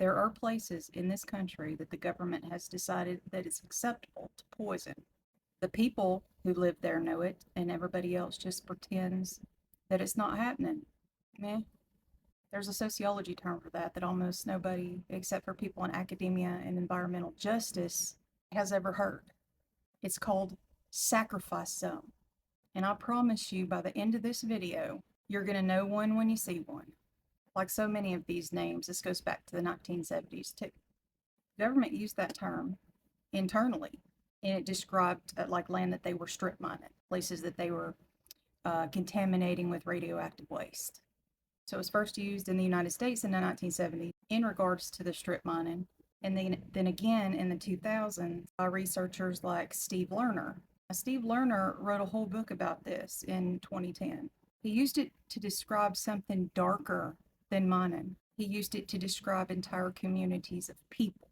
There are places in this country that the government has decided that it's acceptable to poison. The people who live there know it, and everybody else just pretends that it's not happening. Meh. There's a sociology term for that almost nobody, except for people in academia and environmental justice, has ever heard. It's called sacrifice zone. And I promise you, by the end of this video, you're going to know one when you see one. Like so many of these names, this goes back to the 1970s too. The government used that term internally, and it described like land that they were strip mining, places that they were contaminating with radioactive waste. So it was first used in the United States in the 1970s in regards to the strip mining, and then again in the 2000s by researchers like Steve Lerner. Steve Lerner wrote a whole book about this in 2010. He used it to describe something darker than mining. He used it to describe entire communities of people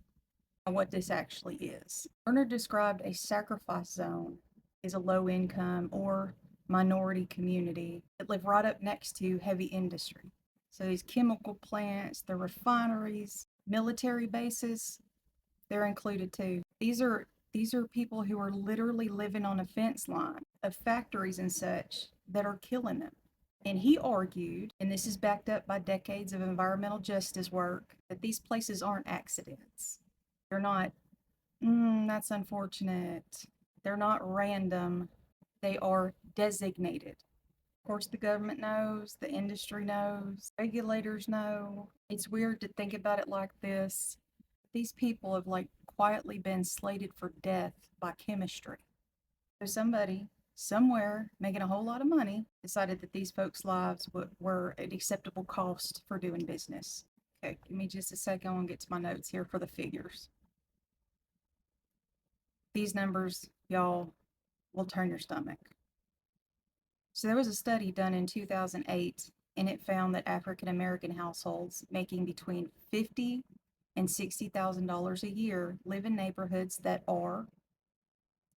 and what this actually is. Lerner described a sacrifice zone as a low income or minority community that live right up next to heavy industry. So these chemical plants, the refineries, military bases, they're included too. These are people who are literally living on a fence line of factories and such that are killing them. And he argued, and this is backed up by decades of environmental justice work, that these places aren't accidents. They're not, that's unfortunate. They're not random. They are designated. Of course, the government knows, the industry knows, regulators know. It's weird to think about it like this. These people have like quietly been slated for death by chemistry. So somebody somewhere making a whole lot of money decided that these folks' lives were an acceptable cost for doing business. Okay, give me just a second. I want to get to my notes here for the figures. These numbers, y'all, will turn your stomach. So there was a study done in 2008, and it found that African American households making between $50,000 and $60,000 a year live in neighborhoods that are,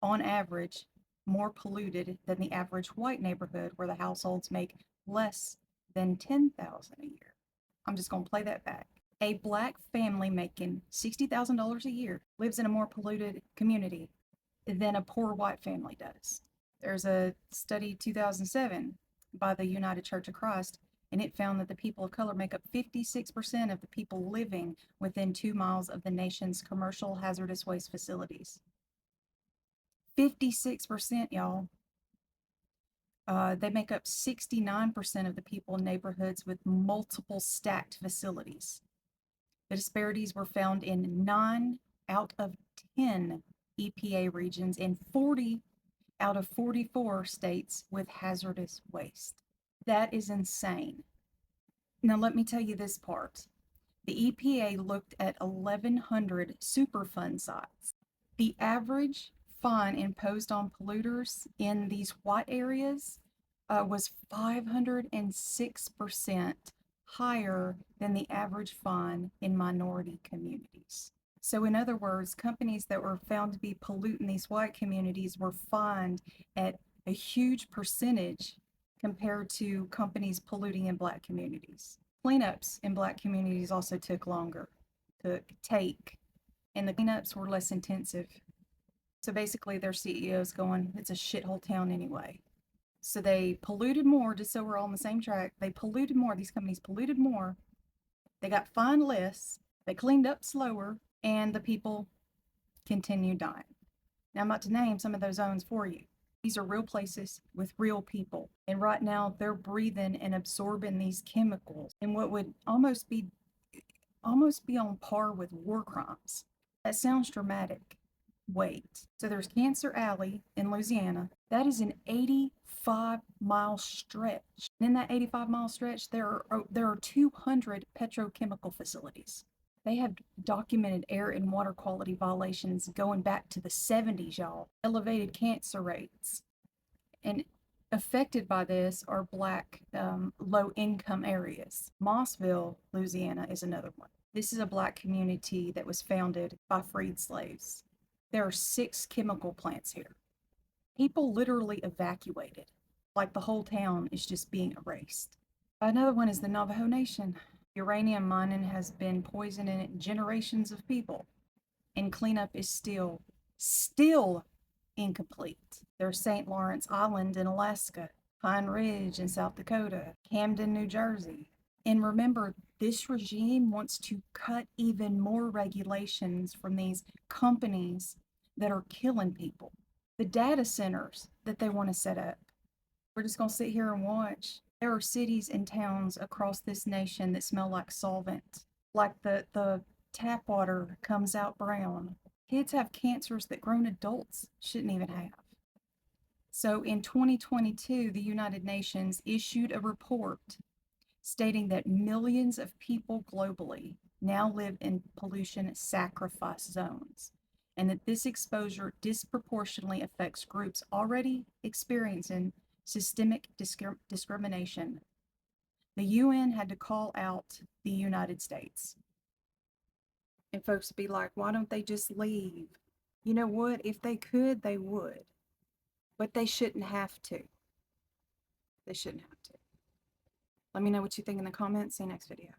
on average, more polluted than the average white neighborhood where the households make less than $10,000 a year. I'm just going to play that back. A black family making $60,000 a year lives in a more polluted community than a poor white family does. There's a study 2007 by the United Church of Christ, and it found that the people of color make up 56% of the people living within 2 miles of the nation's commercial hazardous waste facilities. 56%, y'all. They make up 69% of the people in neighborhoods with multiple stacked facilities. The disparities were found in 9 out of 10 EPA regions and 40 out of 44 states with hazardous waste. That is insane. Now, let me tell you this part. The EPA looked at 1,100 Superfund sites. The average fine imposed on polluters in these white areas was 506% higher than the average fine in minority communities. So in other words, companies that were found to be polluting these white communities were fined at a huge percentage compared to companies polluting in black communities. Cleanups in black communities also took longer to take, and the cleanups were less intensive. So basically their CEO's going, it's a shithole town anyway. So they polluted more, just so we're all on the same track. They polluted more, these companies polluted more. They got fined less, they cleaned up slower, and the people continued dying. Now I'm about to name some of those zones for you. These are real places with real people. And right now they're breathing and absorbing these chemicals in what would almost be on par with war crimes. That sounds dramatic. Wait. So there's Cancer Alley in Louisiana. That is an 85-mile stretch. And in that 85-mile stretch, there are 200 petrochemical facilities. They have documented air and water quality violations going back to the 70s, y'all. Elevated cancer rates. And affected by this are black low-income areas. Mossville, Louisiana is another one. This is a black community that was founded by freed slaves. There are 6 chemical plants here. People literally evacuated, like the whole town is just being erased. Another one is the Navajo Nation. Uranium mining has been poisoning generations of people, and cleanup is still incomplete. There's St. Lawrence Island in Alaska, Pine Ridge in South Dakota, Camden, New Jersey. And remember, this regime wants to cut even more regulations from these companies that are killing people. The data centers that they want to set up. We're just going to sit here and watch. There are cities and towns across this nation that smell like solvent, like the tap water comes out brown. Kids have cancers that grown adults shouldn't even have. So in 2022, the United Nations issued a report stating that millions of people globally now live in pollution sacrifice zones, and that this exposure disproportionately affects groups already experiencing systemic discrimination. The UN had to call out the United States. And folks be like, why don't they just leave? You know what? If they could, they would. But they shouldn't have to. They shouldn't have to. Let me know what you think in the comments. See you next video.